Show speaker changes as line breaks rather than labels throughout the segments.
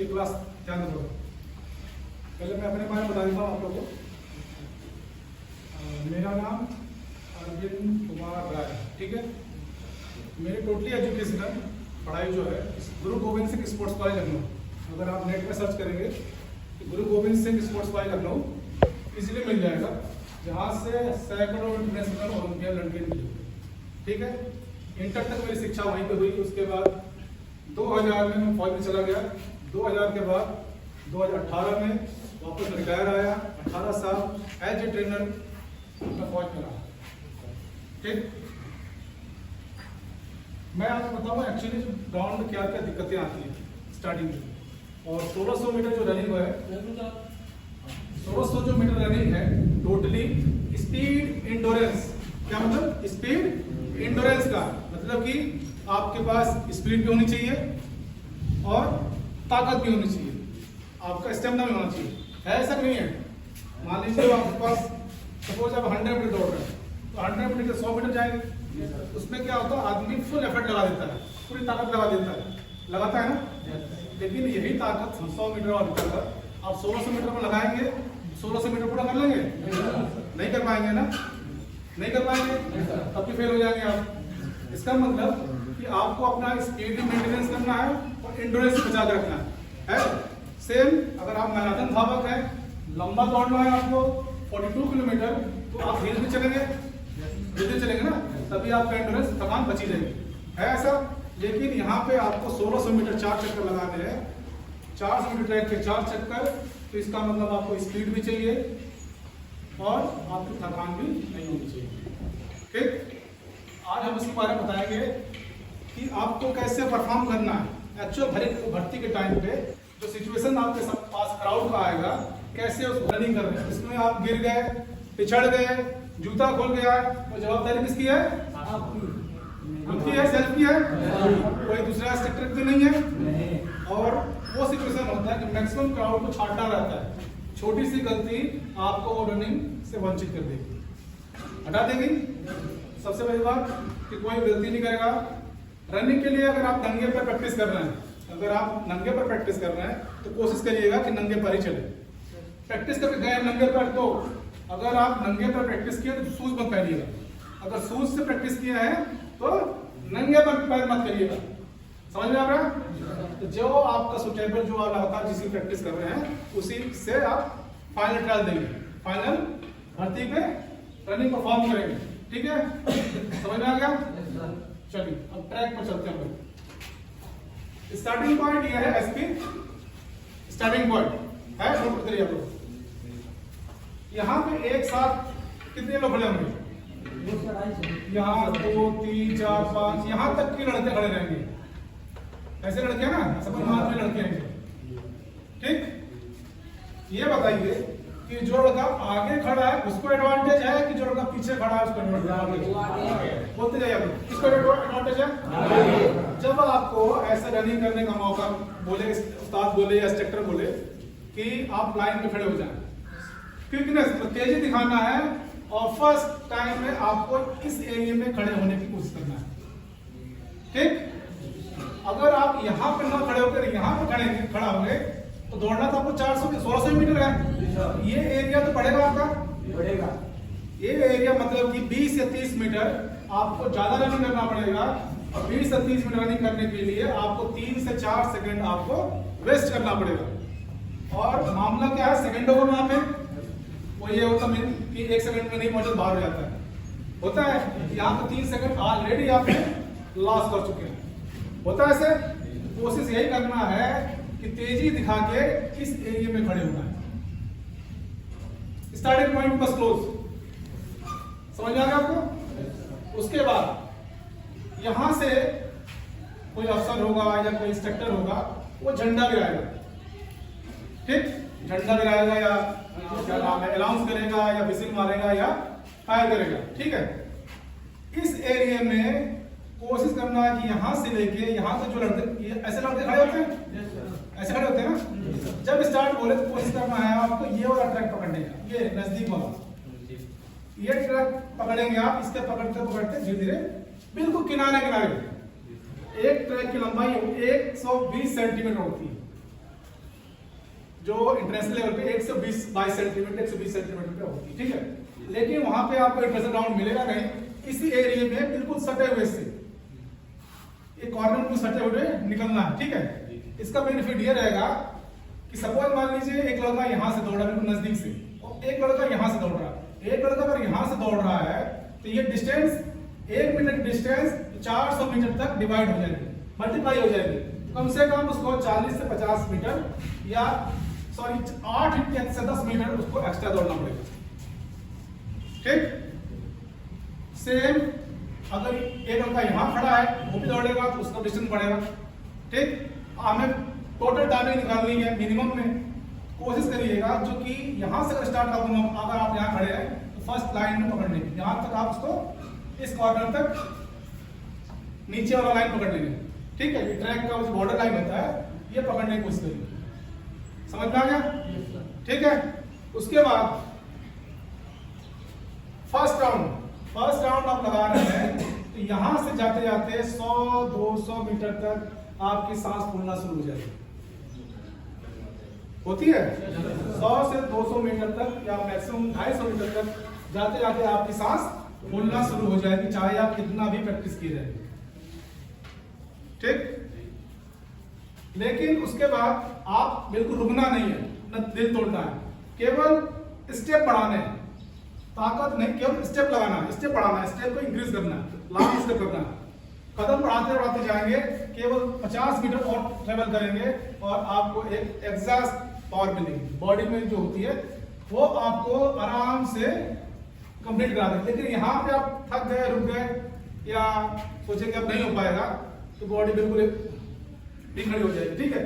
ये क्लास ध्यान दो। पहले मैं अपने बारे में बता देता हूँ आप लोगों को। मेरा नाम अरविंद कुमार राय, ठीक है। मेरी टोटली एजुकेशनल पढ़ाई जो है गुरु गोविंद सिंह स्पोर्ट्स कॉलेज लखनऊ। अगर आप नेट पे सर्च करेंगे कि गुरु गोविंद सिंह स्पोर्ट्स कॉलेज लखनऊ इसलिए मिल जाएगा जहाँ से सैकड़ों इंटरनेशनल ओलंपियन लड़के मिले, ठीक है। इंटर तक मेरी शिक्षा वहीं पे हुई। उसके बाद 2000 में मैं फौज में चला गया। 2000 के बाद 2018 में वापस रिटायर आया। 18 साल एज ए ट्रेनर मैं फौज में रहा, ठीक। मैं आपको बताऊँ एक्चुअली जो ग्राउंड में क्या क्या दिक्कतें आती हैं स्टार्टिंग में। और 1600 मीटर जो रनिंग है, 1600 जो मीटर रनिंग है टोटली स्पीड इंडोरेंस। क्या मतलब? स्पीड इंडोरेंस का मतलब कि आपके पास स्पीड भी होनी चाहिए और ताकत भी होनी चाहिए, आपका स्टेमिना भी होना चाहिए। है ऐसा नहीं है? मान लीजिए आपके पास सपोज आप 100 मीटर दौड़ रहे हैं तो 100 मीटर 100 मीटर जाएंगे। उसमें क्या होता है, आदमी फुल एफर्ट लगा देता है, पूरी ताकत लगा देता है, लगाता है ना। लेकिन यही ताकत 100 मीटर और ताकत आप 1600 मीटर में लगाएंगे, 1600 मीटर पूरा कर लेंगे? नहीं कर पाएंगे ना, नहीं कर पाएंगे, तब भी फेल हो जाएंगे आप। इसका मतलब कि आपको अपना स्पीड भी मेंटेनेंस करना है और एंड्योरेंस बचा के रखना है। सेम अगर आप मैराथन धावक हैं, लंबा दौड़ना है आपको 42 किलोमीटर, तो आप धीरे धीरे चलेंगे, धीरे चलेंगे ना, तभी आपका एंड्योरेंस थकान बची रहेगी। है ऐसा? लेकिन यहाँ पे आपको 1600 मीटर 4 चक्कर लगाने हैं, 400 मीटर ट्रैक के 4 चक्कर, तो इसका मतलब आपको स्पीड भी चाहिए और आपकी थकान भी नहीं होनी चाहिए, ठीक। आज हम इसके बारे में बताएंगे कि आपको कैसे परफॉर्म करना है एक्चुअल भर्ती के टाइम पे। जो सिचुएशन आपके पास क्राउड का आएगा, कैसे उस रनिंग कर रहे हैं, इसमें आप गिर गए, पिछड़ गए, जूता खोल गया, वो जवाबदारी किसकी है? आपकी है, सेल्फ की है, कोई दूसरा सेक्टर की नहीं है। और वो सिचुएशन होता है कि मैक्सिमम क्राउड को छांटना रहता है, छोटी सी गलती आपको वो रनिंग से वंचित कर देगी, हटा देगी। सबसे बड़ी बात कि कोई गलती नहीं करेगा। रनिंग के लिए अगर आप नंगे पर प्रैक्टिस कर रहे हैं, अगर आप नंगे पर प्रैक्टिस कर रहे हैं तो कोशिश करिएगा कि नंगे पर ही चले। प्रैक्टिस करके गए नंगे पर, तो अगर आप नंगे पर प्रैक्टिस किए तो शूज मत पहनिएगा। अगर शूज से प्रैक्टिस किए हैं तो नंगे पर पैर मत करिएगा। समझ में आ रहा है? तो जो आपका सुटेबल जो वाला होता है, जिसकी प्रैक्टिस कर रहे हैं, उसी से आप फाइनल ट्रायल देंगे, फाइनल भर्ती पे रनिंग परफॉर्म करेंगे, ठीक है। समझ में आ गया? चलिए अब ट्रैक पर चलते हैं। स्टार्टिंग पॉइंट ये है, एसपी स्टार्टिंग पॉइंट है, नोट करिए आप लोग। यहाँ पे एक साथ कितने लोग खड़े होंगे? यहाँ 2 3 4 5 यहाँ तक के लड़के खड़े रहेंगे। ऐसे लड़के ना, सब हाथ में लड़के हैं, ठीक। ये बताइए कि जो लड़का आगे खड़ा है उसको एडवांटेज है कि जो लड़का पीछे खड़ा है उसको एडवांटेज? बोलते जाइए आप, किसको एडवांटेज है? जब आपको ऐसा रनिंग करने का मौका बोले, उस्ताद बोले या इंस्ट्रक्टर बोले कि आप लाइन में खड़े हो जाएं, क्विकनेस तो तेजी दिखाना है और फर्स्ट टाइम में आपको इस एरिया में खड़े होने की कोशिश करना है, ठीक। अगर आप यहाँ पे ना खड़े होकर यहाँ पे खड़ा होंगे तो दौड़ना तो आपको 1600 मीटर है। ये एरिया तो बढ़ेगा आपका, बढ़ेगा। ये एरिया मतलब कि 20 या 30 मीटर आपको ज्यादा रनिंग करना पड़ेगा। और 20 से 30 मिनट रनिंग करने के लिए आपको 3 से 4 सेकंड आपको वेस्ट करना पड़ेगा। और मामला क्या है सेकंडों का? वहां पे वो ये होता है कि 1 सेकंड में नहीं पहुंचे बाहर हो जाता है, होता है। यहाँ पे 3 सेकंड ऑलरेडी आपने लॉस कर चुके हैं, होता है ऐसे। कोशिश यही करना है कि तेजी दिखा के इस एरिया में खड़े होना है। स्टार्टिंग पॉइंट बस क्लोज, समझ में आ गया आपको? उसके बाद यहां से कोई अफसर होगा या कोई इंस्ट्रक्टर होगा, वो झंडा गिराएगा, ठीक। झंडा गिराएगा या क्या नाम है, अनाउंस करेगा या विसिल मारेगा या फायर करेगा, ठीक है। इस एरिया में कोशिश करना है कि यहां से लेके यहां तक जो लड़के ऐसे लड़के खड़े होते हैं, ऐसे खड़े होते हैं ना। जब स्टार्ट बोले तो कोशिश करना है आपको ये वाला ट्रैक पकड़ने का, ये नजदीक वाला ये ट्रैक पकड़ेंगे आप। इसके पकड़ते पकड़ते धीरे धीरे बिल्कुल किनारे किनारे। एक ट्रैक की लंबाई 120 सेंटीमीटर होती है, जो इंटरनेशनल लेवल पे 122 सेंटीमीटर 120 सेंटीमीटर पे होती है, ठीक है। लेकिन वहां पे आपको इंटरनेशनल ग्राउंड मिलेगा नहीं, इसी एरिया में बिल्कुल सटे हुए से ये कॉर्नर को सटे हुए निकलना है, ठीक है। इसका बेनिफिट ये रहेगा कि सपोज मान लीजिए एक लड़का यहाँ से दौड़ रहा है बिल्कुल नजदीक से, और एक लड़का यहाँ से दौड़ रहा है। एक लड़का अगर यहाँ से दौड़ रहा है तो ये डिस्टेंस 1 मिनट की डिस्टेंस 400 मीटर तक डिवाइड हो जाएगी, मल्टीप्लाई हो जाएगी। कम से कम उसको 40 से 50 मीटर या 8 से 10 मीटर उसको एक्स्ट्रा दौड़ना पड़ेगा, ठीक। सेम अगर एक लड़का यहाँ खड़ा है वो भी दौड़ेगा तो उसका डिस्टेंस बढ़ेगा, ठीक। हमें टोटल टाइमिंग निकालनी है मिनिमम में, कोशिश करिएगा जो कि यहाँ से स्टार्ट करूंगा, अगर आप यहाँ खड़े हैं तो फर्स्ट लाइन में पकड़ लेंगे, यहाँ तक आप उसको इस कॉर्नर तक नीचे वाला लाइन पकड़ लेंगे, ठीक है। ये ट्रैक का जो बॉर्डर लाइन होता है ये पकड़ने की कोशिश करिए, समझ में आ गया, ठीक है। उसके बाद फर्स्ट राउंड आप लगा रहे हैं तो यहां से जाते जाते 100-200 मीटर तक आपकी सांस फूलना शुरू हो जाएगी, होती है 100 से 200 मीटर तक या मैक्सिमम 250 मीटर तक जाते जाते आपकी सांस फूलना शुरू हो जाएगी, चाहे आप कितना भी प्रैक्टिस किए रहें, ठीक। लेकिन उसके बाद आप बिल्कुल रुकना नहीं है, न दिल तोड़ना है, केवल स्टेप बढ़ाने हैं, ताकत नहीं, केवल स्टेप लगाना है, स्टेप बढ़ाना है, स्टेप को इंक्रीज करना है, लॉन्ग स्टेप करना है, कदम बढ़ाते बढ़ाते जाएंगे, केवल 50 मीटर और ट्रेवल करेंगे और आपको एक एग्जॉस्ट पावर मिलेगी बॉडी में जो होती है, वो आपको आराम से कंप्लीट करा देगी। लेकिन यहाँ पे आप थक गए, रुक गए या सोचे कि अब नहीं हो पाएगा तो बॉडी बिल्कुल खड़ी हो जाएगी, ठीक है।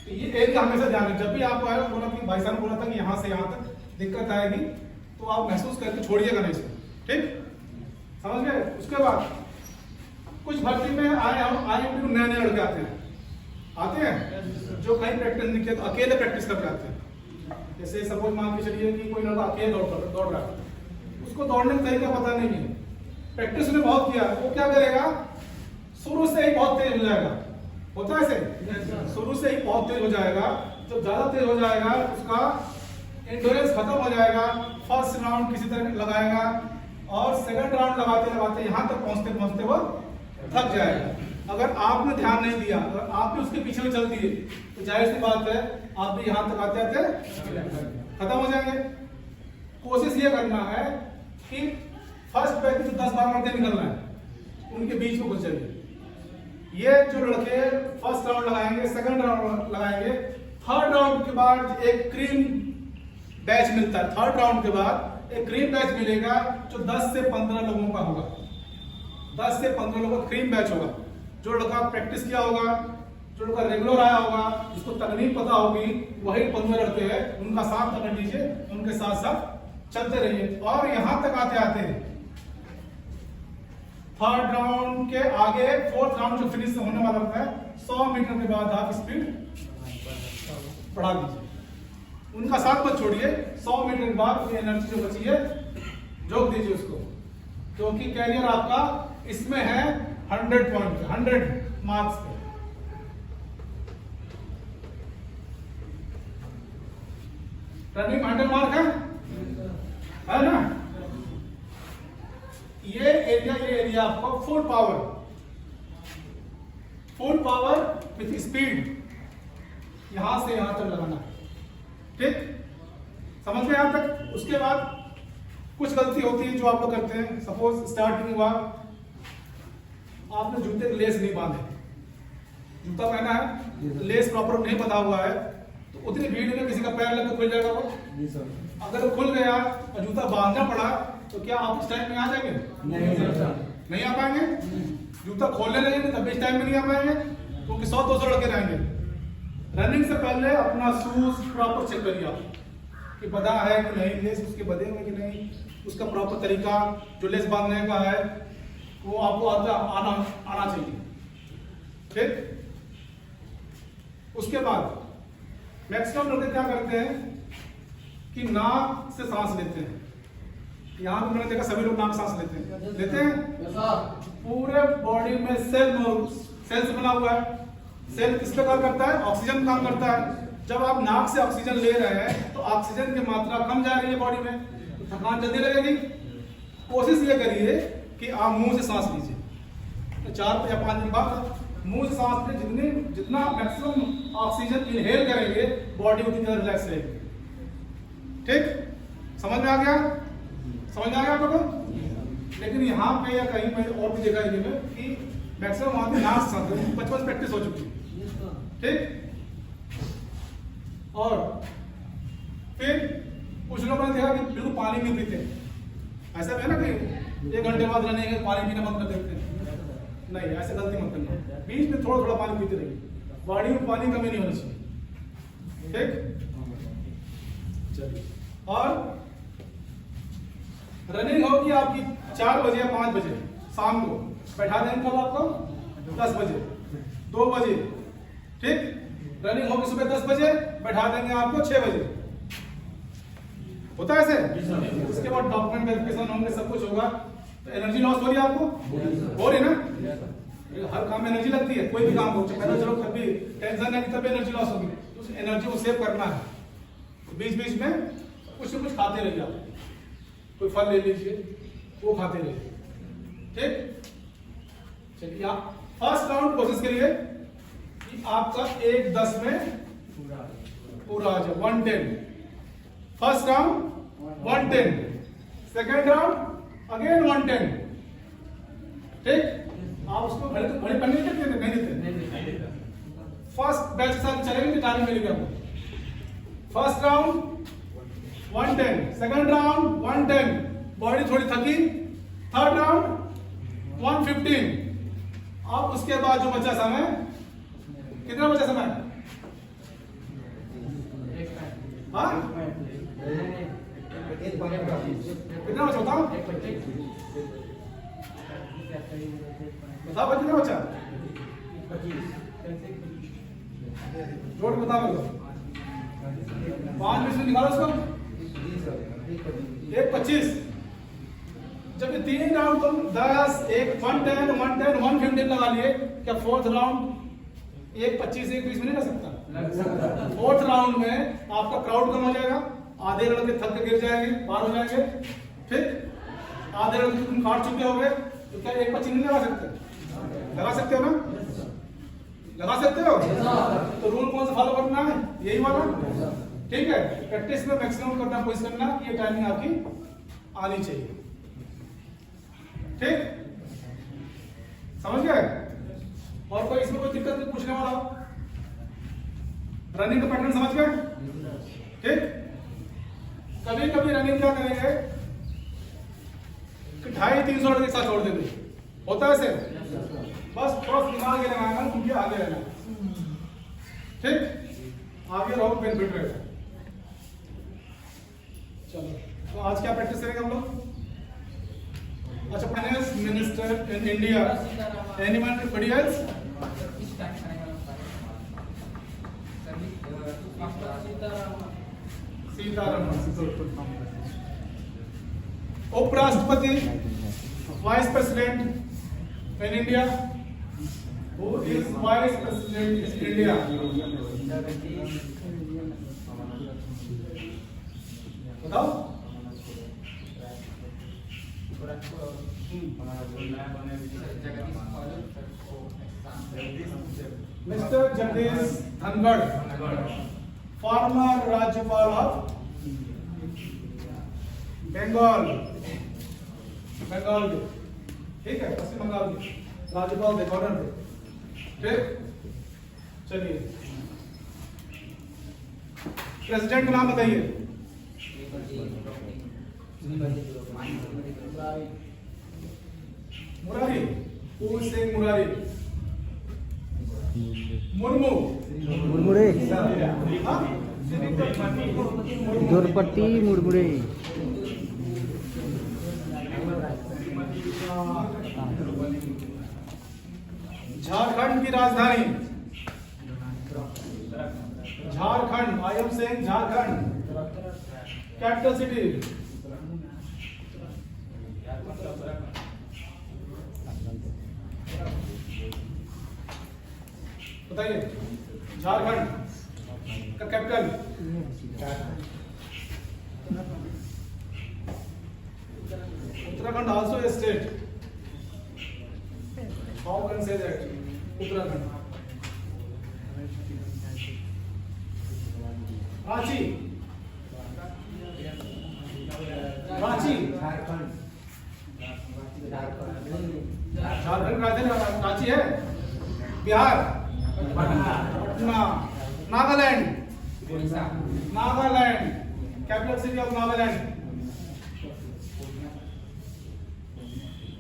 तो ये एरिया हमेशा ध्यान रखें, जब भी आपको आएगा बोला कि भाई साहब बोला था कि यहाँ से यहाँ तक दिक्कत आएगी तो आप महसूस करके छोड़िएगा नहीं इसको, ठीक, समझ गए। उसके बाद कुछ भर्ती में आए नए नए लड़के आते हैं जो कहीं प्रैक्टिस नहीं किया तो अकेले प्रैक्टिस करके आते हैं। जैसे सपोज मान के चलिए कि कोई लड़का अकेले दौड़ रहा है, उसको दौड़ने का तरीका पता नहीं है, प्रैक्टिस ने बहुत किया, वो क्या करेगा, शुरू से ही बहुत तेज हो जाएगा, होता है ऐसे, शुरू से ही बहुत तेज हो जाएगा, जब ज्यादा तेज हो जाएगा उसका एंडोरेंस खत्म हो जाएगा, फर्स्ट राउंड किसी तरह लगाएगा और सेकंड राउंड लगाते लगाते यहाँ तक पहुंचते पहुंचते वो थक जाएगा। अगर आपने ध्यान नहीं दिया, अगर आप भी उसके पीछे में चल दिए तो जाहिर सी बात है आप भी यहाँ तक आते आते खत्म हो जाएंगे। कोशिश ये करना है कि फर्स्ट बैच में 10-12 लड़के निकलना है, उनके बीच में घुस जाइए। ये जो लड़के फर्स्ट राउंड लगाएंगे, सेकंड राउंड लगाएंगे, थर्ड राउंड के बाद एक क्रीम बैच मिलता है, थर्ड राउंड के बाद एक क्रीम बैच मिलेगा जो 10 से 15 लोगों का होगा, 10 से 15 लोगों का क्रीम बैच होगा। जो लड़का प्रैक्टिस किया होगा, जो लड़का रेगुलर आया होगा, जिसको तकनीक पता होगी, वही 15 लड़के हैं, उनका साथ पकड़ लीजिए, उनके साथ साथ चलते रहिए। और यहां तक आते आते थर्ड राउंड के आगे फोर्थ राउंड जो फिनिश होने वाला होता है 100 मीटर के बाद आप स्पीड बढ़ा दीजिए, उनका साथ मत छोड़िए। 100 मीटर के बाद एनर्जी जो बची है जोक दीजिए उसको, क्योंकि कैरियर आपका इसमें है 100 पॉइंट, 100 मार्क्स पे। रनिंग 100 मार्क है ना। ये एरिया आपको फुल पावर विथ स्पीड यहां से यहां तक लगाना है, ठीक, समझ में यहां तक। उसके बाद कुछ गलती होती है जो आप लोग करते हैं। सपोज स्टार्टिंग हुआ, आपने जूते के लेस नहीं बांधे, जूता पहना है, लेस प्रॉपर नहीं बंधा हुआ है, तो उतनी भीड़ में किसी का पैर लगकर खुल जाएगा वो। अगर खुल गया और जूता बांधना पड़ा तो क्या आप इस टाइम में आ जाएंगे? नहीं आ पाएंगे। जूता खोलने लगेंगे तब भी इस टाइम में नहीं आ पाएंगे, क्योंकि 100-200 लड़के रहेंगे। रनिंग से पहले अपना शूज प्रॉपर चेक करिए आप कि बंधा है कि नहीं, लेस उसके बंधे हुए कि नहीं, उसका प्रॉपर तरीका जो लेस बांधने का है वो आपको आना चाहिए, ठीक। उसके बाद मैक्सिमम लोग क्या करते हैं कि नाक से सांस लेते हैं। यहाँ पे मैंने देखा सभी लोग नाक सांस लेते हैं। पूरे बॉडी में सेल्स बना हुआ है। सेल किस पे काम करता है? ऑक्सीजन काम करता है। जब आप नाक से ऑक्सीजन ले रहे हैं तो ऑक्सीजन की मात्रा कम जा रही है बॉडी में, तो थकान जल्दी लगेगी। कोशिश ये करिए कि आप मुंह से सांस लीजिए, तो 4 या 5 दिन बाद मुंह से सांस में जितना मैक्सिमम ऑक्सीजन इनहेल करेंगे बॉडी उतनी ज्यादा रिलैक्स रहेगी। ठीक, समझ में आ गया? समझ में आ गया आप लोगों? लेकिन यहाँ पे या कहीं पे और भी जगह में कि मैक्सिमम वहां पे नाक से सांस, 55 प्रैक्टिस हो चुकी है। ठीक, और फिर कुछ लोगों ने देखा कि बिल्कुल पानी नहीं पीते, ऐसा भी है ना कि 1 घंटे बाद रहने के पानी पीना बंद कर देते हैं। नहीं, ऐसे गलती मत करना, बीच में थोड़ा थोड़ा पानी पीते रहिए, बॉडी में पानी कमी नहीं होनी चाहिए। ठीक, चलिए। और रनिंग होगी आपकी 4 बजे या 5 बजे शाम को, बैठा देंगे कब आपको 10 बजे 2 बजे। ठीक, रनिंग होगी सुबह 10 बजे, बैठा देंगे आपको 6 बजे। होता है ऐसे? उसके बाद डॉक्यूमेंट वेरिफिकेशन होंगे, सब कुछ होगा, तो एनर्जी लॉस हो रही है आपको, हो रही है ना? हर काम में एनर्जी लगती है, कोई भी काम हो, पहले चलो कभी टेंशन है कि तब एनर्जी लॉस होगी, तो उस एनर्जी को सेव करना है। तो बीच बीच में कुछ न कुछ खाते रहिए आप, कोई फल ले लीजिए, वो खाते रहिए। ठीक, चलिए आप फर्स्ट राउंड कोशिश करिए कि आपका 1-10 में पूरा आ जाए, 110। First round 110, second round again 110। ठीक, आप उसको घड़ी पन्नी नहीं देते। फर्स्ट बैच के साथ चलेंगे तो टाइम मिलेगा आपको। First round 110, second round 110, body थोड़ी थकी, थर्ड राउंड 115। अब उसके बाद जो बचा समय, कितना बचा समय? हाँ, कितना बचा बताओ? बताओ कितना बचा? जोड़ बताओ मेरे को। 5 मिनट में निकालो उसको। 1:25। जब ये 3 राउंड तुम 10, 110, 115 लगा लिए, क्या फोर्थ राउंड 1:25 1:20 में नहीं लग सकता? फोर्थ राउंड में आपका क्राउड कम हो जाएगा, आधे लड़के थक के गिर जाएंगे, पार हो जाएंगे। ठीक, आधे लड़के तुम काट चुके होगे, तो क्या 1:25 नहीं लगा सकते? लगा सकते हो ना? लगा सकते हो? तो रूल कौन सा फॉलो करना है? यही वाला। ठीक है, प्रैक्टिस में मैक्सिमम करना, कोशिश करना कि ये टाइमिंग आपकी आनी चाहिए। ठीक, समझ गए? और कोई इसमें कोई दिक्कत नहीं पूछने वाला? रनिंग का पैटर्न समझ गए? ठीक, कभी कभी रनिंग क्या करेंगे कि 250-300 लड़के के साथ छोड़ देंगे, होता है ऐसे? बस थोड़ा दिमाग ये लगाना क्योंकि आगे रहना। ठीक, आगे रहो, बेनिफिट रहेगा। चलो, तो आज क्या प्रैक्टिस करेंगे हम लोग? अच्छा, finance minister in India, anyone else? Sitharaman. उपराष्ट्रपति, vice president in India, who is vice president in India? बताओ। मिस्टर जगदीश धनखड़, फॉर्मर राज्यपाल ऑफ बंगाल। ठीक है, पश्चिम बंगाल के राज्यपाल थे, गवर्नर थे। ठीक, चलिए प्रेसिडेंट का नाम बताइए। मुरारी, मुरारी, मुर्मू,
मुरमुरे, द्रौपदी मुरमुरे,
झारखंड की राजधानी, Jharkhand, I am saying Jharkhand, capital city, बताइए। झारखंड का capital Uttarakhand also a state how can say that Uttarakhand Ranchi Ranchi Jharkhand राजधानी रांची है Bihar Patna Nagaland Nagaland capital city of Nagaland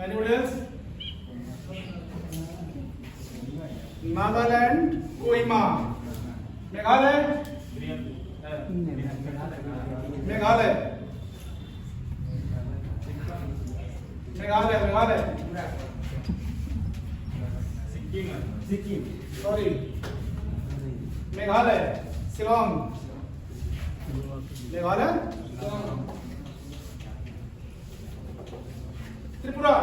anybody else Nagaland Kohima Meghalaya Meghalaya Meghalaya Meghalaya Sikkim sorry Meghalaya Shillong Meghalaya Tripura